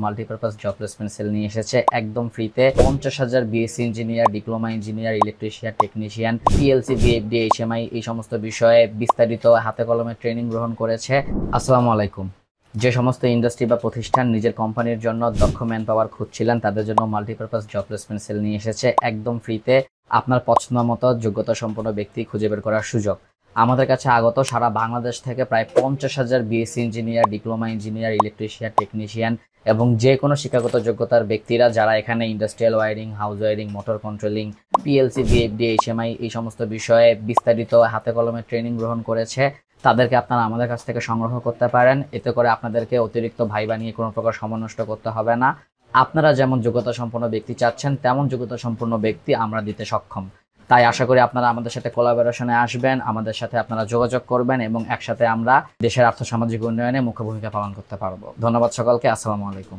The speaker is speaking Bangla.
মাল্টিপারপাস জব প্লেসমেন্ট সেল নিয়ে এসেছে একদম ফ্রিতে 50,000 BSc engineer, diploma engineer, electrician, technician, PLC, VFD, HMI এই সমস্ত বিষয়ে বিস্তারিত হাতে কলমে ট্রেনিং গ্রহণ করেছে। আসসালামু আলাইকুম। যে সমস্ত ইন্ডাস্ট্রি বা প্রতিষ্ঠান নিজের কোম্পানির জন্য দক্ষ ম্যান পাওয়ার খুঁজছিলেন তাদের জন্য মাল্টিপারপাস জব প্লেসমেন্ট সেল নিয়ে এসেছে একদম ফ্রিতে আপনার পছন্দ মতো যোগ্যতা সম্পন্ন ব্যক্তি খুঁজে বের করার সুযোগ। আমাদের কাছে আগত সারা বাংলাদেশ থেকে প্রায় 50,000 BSc engineer, diploma engineer, electrician, technician এবং যে কোনো শিক্ষাগত যোগ্যতার ব্যক্তিরা যারা এখানে industrial wiring, house wiring, motor controlling, PLC, VFD, HMI এই সমস্ত বিষয়ে বিস্তারিত হাতে কলমে ট্রেনিং গ্রহণ করেছে তাদেরকে আপনারা আমাদের কাছ থেকে সংগ্রহ করতে পারেন। এতে করে আপনাদেরকে অতিরিক্ত ভাইবা নিয়ে কোনো প্রকার সময় নষ্ট করতে হবে না। আপনারা যেমন যোগ্যতা সম্পন্ন ব্যক্তি চাচ্ছেন তেমন যোগ্যতা সম্পন্ন ব্যক্তি আমরা দিতে সক্ষম। তাই আশা করি আপনারা আমাদের সাথে কোলাবোরেশনে আসবেন, আমাদের সাথে আপনারা যোগাযোগ করবেন এবং একসাথে আমরা দেশের আর্থসামাজিক উন্নয়নে মুখ্য ভূমিকা পালন করতে পারবো। ধন্যবাদ সকলকে। আসসালামু আলাইকুম।